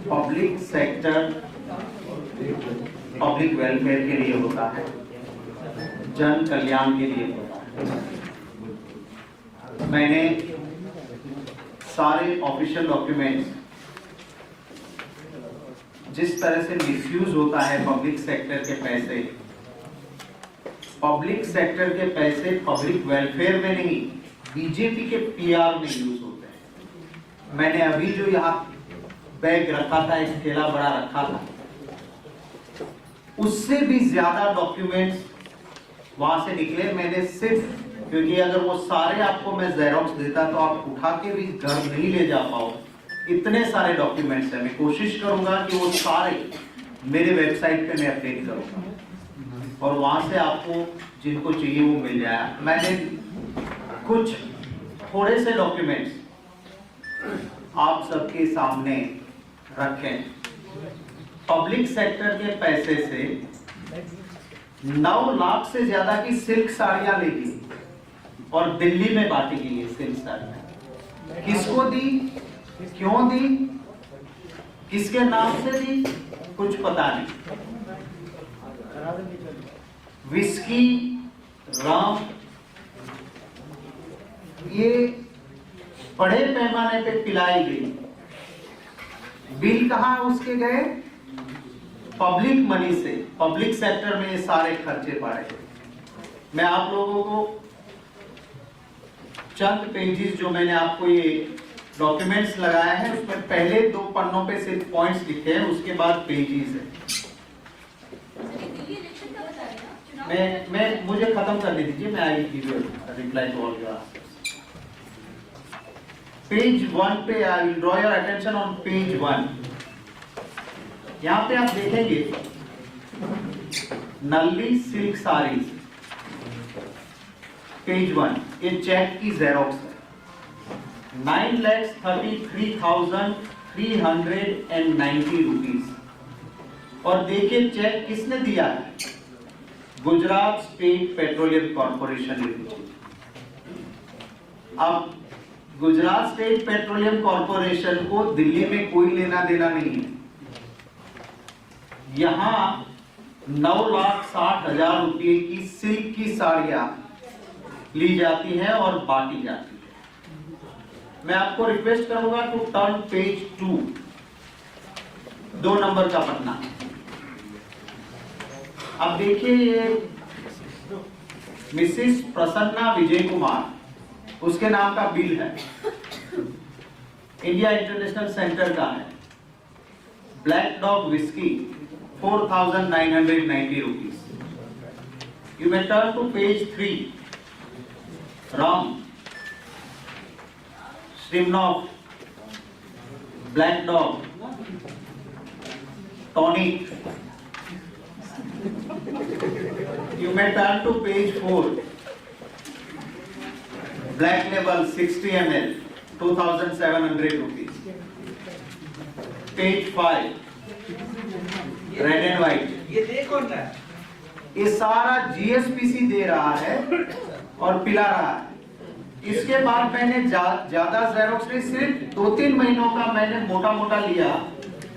Public sector public welfare के लिए होता है, जन कल्याण के लिए होता है। मैंने सारे ऑफिशियल डॉक्यूमेंट्स, जिस तरह से मिसयूज होता है पब्लिक सेक्टर के पैसे, पब्लिक सेक्टर के पैसे पब्लिक वेलफेयर में नहीं, बीजेपी के पीआर में यूज होते हैं। मैंने अभी जो यहाँ बैग रखा था, एक थैला बड़ा रखा था, उससे भी ज्यादा डॉक्यूमेंट्स वहां से निकले। मैंने सिर्फ, क्योंकि अगर वो सारे आपको मैं जेरोक्स देता तो आप उठा के भी घर नहीं ले जा पाओ, इतने सारे डॉक्यूमेंट्स हैं। मैं कोशिश करूंगा कि वो सारे मेरे वेबसाइट पे मैं अपडेट करूंगा और वहां से आपको जिनको चाहिए वो मिल जाए। मैंने कुछ थोड़े से डॉक्यूमेंट्स आप सबके सामने रखे। पब्लिक सेक्टर के पैसे से 9 लाख से ज्यादा की सिल्क साड़ियां लेगी और दिल्ली में बांटी गई है। सिल्क साड़ियां किसको दी, क्यों दी, किसके नाम से दी, कुछ पता नहीं। विस्की, रम, ये बड़े पैमाने पे पिलाई गई। बिल कहां उसके गए? पब्लिक मनी से, पब्लिक सेक्टर में ये सारे खर्चे पड़े। मैं आप लोगों को चंद पेजेस जो मैंने आपको ये डॉक्यूमेंट्स लगाए हैं, उसमें पहले 2 पन्नों पे सिर्फ पॉइंट्स लिखे हैं, उसके बाद पेजेस है। मुझे खत्म करने दीजिए, मैं I give you reply to all your. Page 1 पे I will draw your attention on page 1। यहाँ पे आप देखेंगे नल्ली सिल्क साड़ीज, पेज 1, ये चेक की जेरोक्स है। 9,33,390 रुपीज। और देखिए चेक किसने दिया है? Gujarat state petroleum corporation limited. अब गुजरात स्टेट पेट्रोलियम कॉर्पोरेशन को दिल्ली में कोई लेना देना नहीं है। यहां 9,60,000 रुपए की सिल्क की साड़ियां ली जाती है और बांटी जाती है। मैं आपको रिक्वेस्ट करूंगा टू टर्न पेज 2, 2 नंबर का पन्ना। अब देखिए ये मिसिस प्रसन्ना विजय कुमार, उसके नाम का बिल है, इंडिया इंटरनेशनल सेंटर का है। Black Dog whisky 4,990 rupees. You may turn to page 3, rum, Smirnoff, Black Dog, tonic. You may turn to page 4, black label 60 ml 2,700 rupees. Page 5, red and white. ये दे कौन रहा है? ये सारा GSPC दे रहा है और पिला रहा है। इसके बाद मैंने ज्यादा जेरोक्स नहीं, सिर्फ 2-3 महीनों का मैंने मोटा मोटा लिया,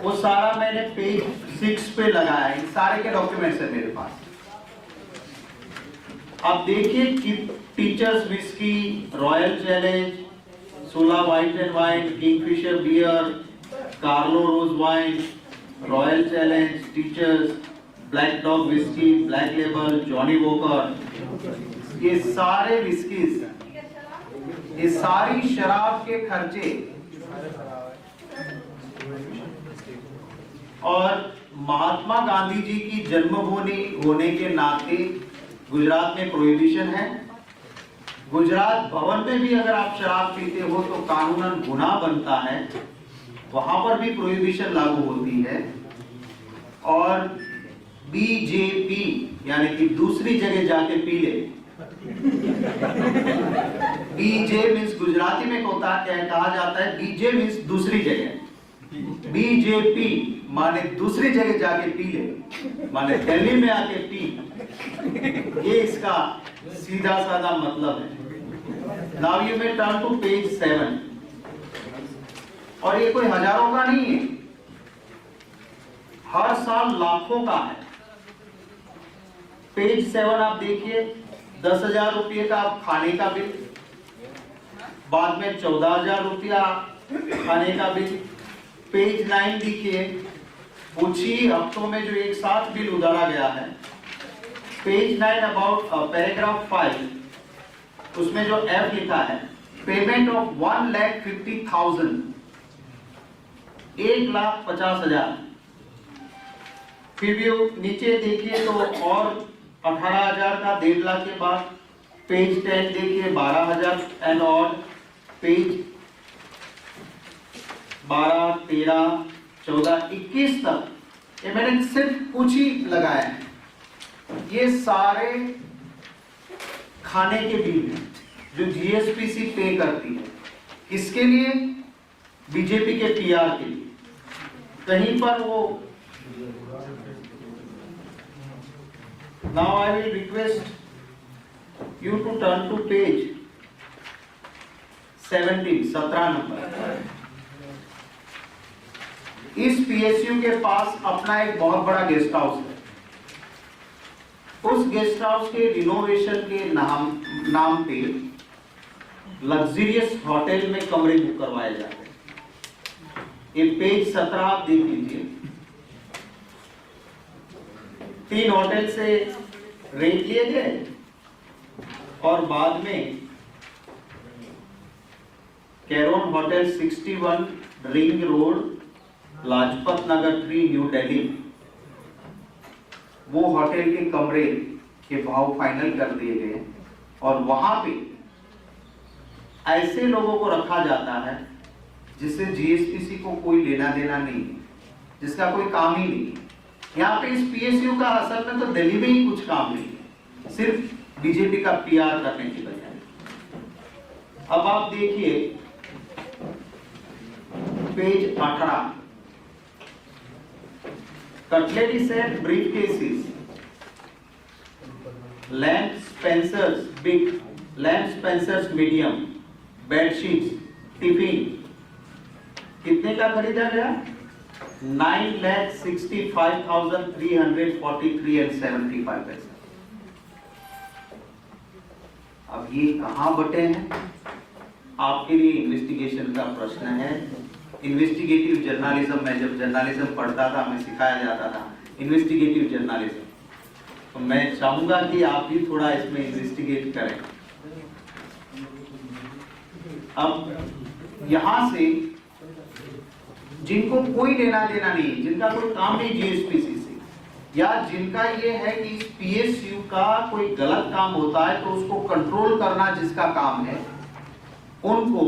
वो सारा मैंने पेज 6 पे लगाया है। सारे के डॉक्यूमेंट्स है मेरे पास। अब देखिए कि Teacher's whisky, Royal Challenge, Sula white and wine, Kingfisher beer, Carlo rose wine, Royal Challenge, Teacher's, Black Dog whisky, Black Label, Johnnie Walker, ये सारे विस्कीज, ये सारी शराब के खर्चे। और महात्मा गांधी जी की जन्मभूमि होने के नाते गुजरात में प्रोहिबिशन है। गुजरात भवन में भी अगर आप शराब पीते हो तो कानूनन गुनाह बनता है, वहां पर भी प्रोहिबिशन लागू होती है। और बीजेपी यानी कि दूसरी जगह जाके पी ले, बीजे मीन्स गुजराती में कहा जाता है बीजे मीन्स दूसरी जगह। बीजेपी माने दूसरी जगह जाके पी ले, माने दिल्ली में आके पी, ये इसका सीधा साधा मतलब है। Now you may turn to page 7। और ये कोई हजारों का नहीं है, हर साल लाखों का है। पेज 7 आप देखिए, 10,000 रुपये का खाने का बिल, बाद में 14,000 रुपया खाने का बिल। पेज 9 देखिए, कुछ ही हफ्तों में जो एक साथ बिल उधारा गया है। पेज 9 अबाउट पैराग्राफ 5, उसमें जो F लिखा है, पेमेंट ऑफ 1,50,000, 1,50,000। फिर भी नीचे देखिए तो और 18,000 का 1.5 लाख के बाद। पेज 10 देखिए 12,000 एंड और पेज 12, 13, 14, 21 तक ये मैंने सिर्फ कुछ ही लगाया है। ये सारे खाने के बिल हैं जो जीएसपीसी पे करती है। किसके लिए? बीजेपी के पीआर के लिए। कहीं पर वो now I will request you to turn to page 17 number. इस पीएसयू के पास अपना एक बहुत बड़ा गेस्ट हाउस है। उस गेस्ट हाउस के रिनोवेशन के नाम पे लग्जरियस होटल में कमरे बुक करवाए जाते हैं। ये पेज 17 आप देख लीजिए। 3 होटल से रेंट लिए गए और बाद में कैरोन hotel 61 ring road, Lajpat Nagar 3, new Delhi, वो होटल के कमरे के भाव फाइनल कर दिए गए और वहां पे ऐसे लोगों को रखा जाता है जिससे जीएसपीसी को कोई लेना देना नहीं है, जिसका कोई काम ही नहीं है। यहाँ पे इस पीएसयू का असल में तो दिल्ली में ही कुछ काम नहीं है, सिर्फ बीजेपी का पीआर करने की बजाय। अब आप देखिए page 18, cutlery set, briefcases, lamp Spencer's big, lamp Spencer's medium, bed sheets, tiffin कितने का खरीदा गया? 9,65,343 पैसे। अब ये कहां बटे हैं? आपके लिए इन्वेस्टिगेशन का प्रश्न है। इन्वेस्टिगेटिव जर्नलिज्म में जब जर्नलिज्म पढ़ता था, हमें सिखाया जाता था इन्वेस्टिगेटिव जर्नलिज्म, तो मैं चाहूंगा कि आप भी थोड़ा इसमें इन्वेस्टिगेट करें। अब यहां से जिनको कोई लेना देना नहीं, जिनका कोई काम नहीं जीएसपीसी से, या जिनका ये है कि इस पीएसयू का कोई गलत काम होता है तो उसको कंट्रोल करना जिसका काम है, उनको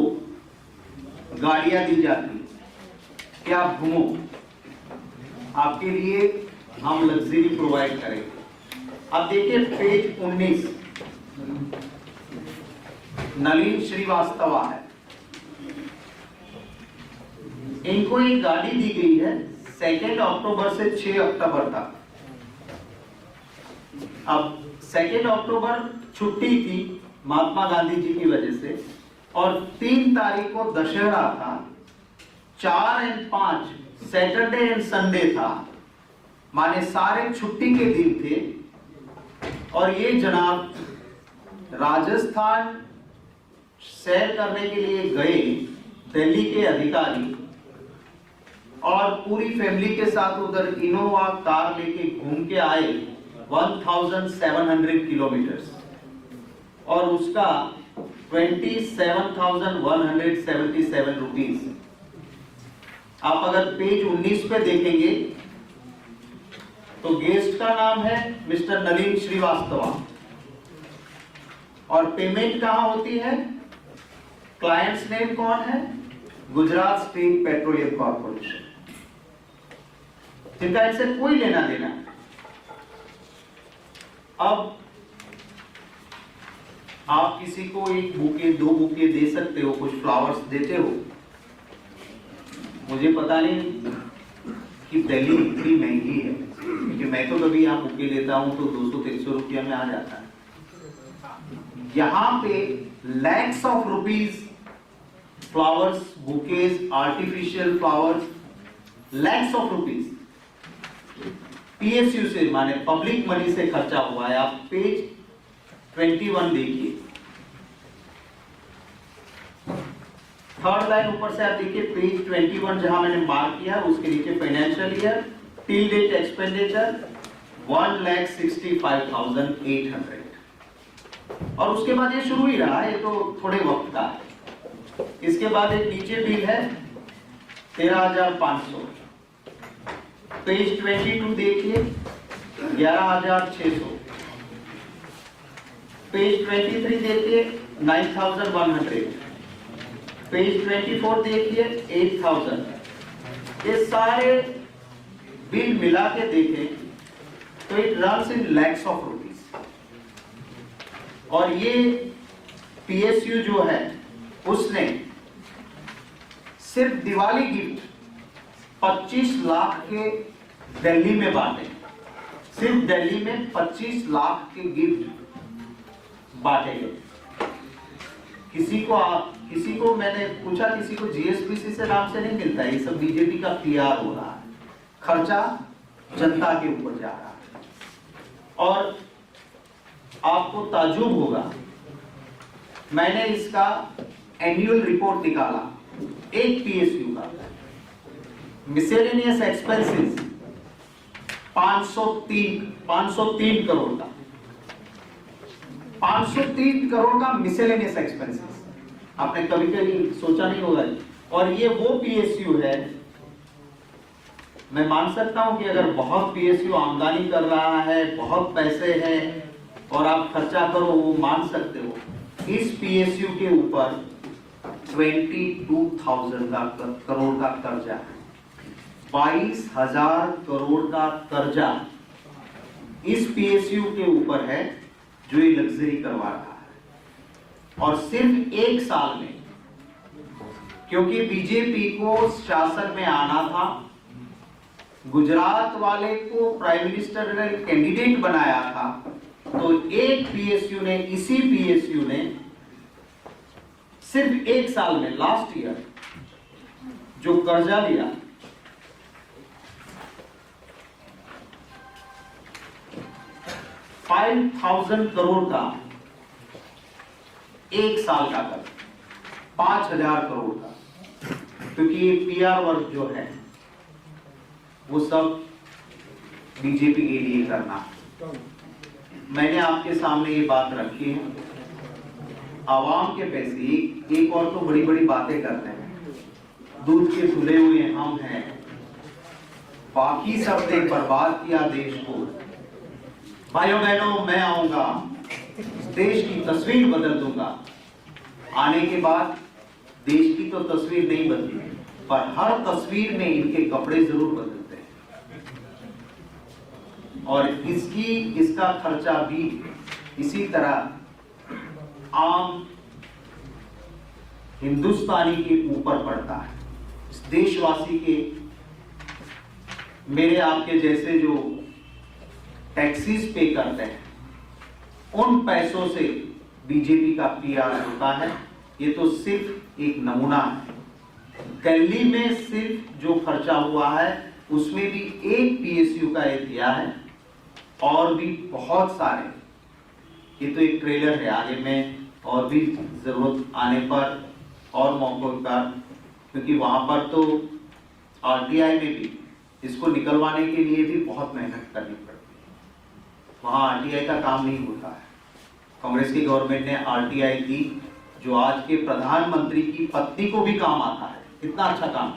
गाड़ियां दी जाती है कि आप घूमो, आपके लिए हम लग्जरी प्रोवाइड करेंगे। अब देखिए पेज 19, नलिन श्रीवास्तवा है, इनको एक गाड़ी दी गई है 2 अक्टूबर से 6 अक्टूबर तक। अब 2 अक्टूबर छुट्टी थी महात्मा गांधी जी की वजह से, और 3 तारीख को दशहरा था, 4 और 5 सैटरडे एंड संडे था, माने सारे छुट्टी के दिन थे। और ये जनाब राजस्थान सैर करने के लिए गए, दिल्ली के अधिकारी, और पूरी फैमिली के साथ उधर इनोवा कार लेके घूम के आए 1700 किलोमीटर्स, और उसका 27,177 रुपीज। आप अगर पेज 19 पे देखेंगे तो गेस्ट का नाम है मिस्टर नलिन श्रीवास्तवा, और पेमेंट कहां होती है? क्लाइंट्स नेम कौन है? गुजरात स्टेट पेट्रोलियम कॉर्पोरेशन, जिनका इनसे कोई लेना देना। अब आप किसी को 1 बुके 2 बुके दे सकते हो, कुछ फ्लावर्स देते हो। मुझे पता नहीं कि दिल्ली इतनी महंगी है, क्योंकि मैं तो कभी यहाँ बुके लेता हूँ तो 200-300 रुपया में आ जाता है। यहाँ पे lakhs of rupees flowers, bouquets, artificial flowers, lakhs of rupees. PSU से माने पब्लिक मनी से खर्चा हुआ है। आप पेज 21 देखिए, थर्ड लाइन ऊपर से आप देखिए पेज 21 जहां मैंने मार्क किया उसके नीचे financial year till date expenditure 1,65,800 और उसके बाद ये शुरू ही रहा, ये तो थोड़े वक्त का है। इसके बाद एक नीचे बिल है 13,500, पेज 22 देखिए 11,600, पेज 23 देखिए 9,100, पेज 24 देखिए 8,000। ये सारे बिल मिला के देखें तो it runs in lakhs of rupees. और ये पीएसयू जो है उसने सिर्फ दिवाली गिफ्ट 25 लाख के दिल्ली में बांटे, सिर्फ दिल्ली में 25 लाख के गिफ्ट बांटे गए। किसी को मैंने पूछा, किसी को जीएसपीसी से नाम से नहीं मिलता, ये सब बीजेपी का पीआर हो रहा है, खर्चा जनता के ऊपर जा रहा है। और आपको ताज्जुब होगा, मैंने इसका एनुअल रिपोर्ट निकाला एक पीएसयू का, मिसेलेनियस एक्सपेंसेस 503 करोड़ का, 503 करोड़ का मिसेलेनियस एक्सपेंसेस। आपने कभी सोचा नहीं होगा। और ये वो पीएसयू है, मैं मान सकता हूं कि अगर बहुत पीएसयू आमदनी कर रहा है, बहुत पैसे हैं और आप खर्चा करो, वो मान सकते हो। इस पीएसयू के ऊपर 22,000 करोड़ का कर्जा है, 22,000 करोड़ का कर्जा इस पीएसयू के ऊपर है जो ये लग्जरी करवा रहा है। और सिर्फ एक साल में, क्योंकि बीजेपी को शासन में आना था, गुजरात वाले को प्राइम मिनिस्टर ने कैंडिडेट बनाया था, तो एक पीएसयू ने, इसी पीएसयू ने सिर्फ एक साल में लास्ट ईयर जो कर्जा लिया 5,000 करोड़ का, एक साल का कर्ज 5,000 करोड़ का, क्योंकि ये पीआर वर्क जो है वो सब बीजेपी के लिए करना। मैंने आपके सामने ये बात रखी है, आवाम के पैसे, एक और तो बड़ी बड़ी बातें करते हैं, दूध के धुले हुए हम हैं, बाकी सब ने बर्बाद किया देश को। भाइयों बहनों, मैं आऊंगा, देश की तस्वीर बदल दूंगा। आने के बाद देश की तो तस्वीर नहीं बदली, पर हर तस्वीर में इनके कपड़े जरूर बदलते हैं। और इसका खर्चा भी इसी तरह आम हिंदुस्तानी के ऊपर पड़ता है। इस देशवासी के, मेरे आपके जैसे जो टैक्सीज पे करते हैं, उन पैसों से बीजेपी का पीआर होता है। ये तो सिर्फ एक नमूना है। दिल्ली में सिर्फ जो खर्चा हुआ है उसमें भी एक पीएसयू का ये दिया है, और भी बहुत सारे। ये तो एक ट्रेलर है, आगे में और भी जरूरत आने पर और मौकों पर, क्योंकि वहां पर तो आरटीआई में भी इसको निकलवाने के लिए भी बहुत मेहनत करनी पड़ती है। वहां आरटीआई का काम नहीं होता है। कांग्रेस की गवर्नमेंट ने आरटीआई दी, जो आज के प्रधानमंत्री की पत्नी को भी काम आता है। कितना अच्छा काम।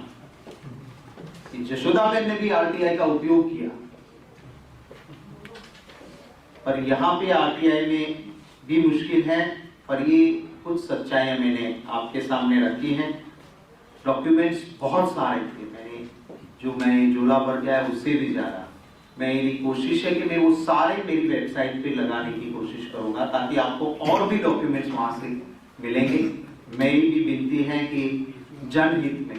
जशोदाबेन ने भी आरटीआई का उपयोग किया, पर यहाँ पे आरटीआई में भी मुश्किल है। पर ये कुछ सच्चाइयां मैंने आपके सामने रखी हैं। डॉक्यूमेंट्स बहुत सारे थे, मैं जोला भर गया है उससे भी ज्यादा। मेरी कोशिश है कि मैं वो सारे मेरी वेबसाइट पे लगाने की कोशिश करूंगा, ताकि आपको और भी डॉक्यूमेंट्स वहां से मिलेंगे। मेरी भी विनती है कि जनहित में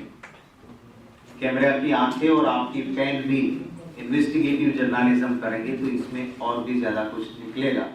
कैमरा की आंखें और आपकी पेन भी इन्वेस्टिगेटिव जर्नलिज्म करेंगे तो इसमें और भी ज्यादा कुछ निकलेगा।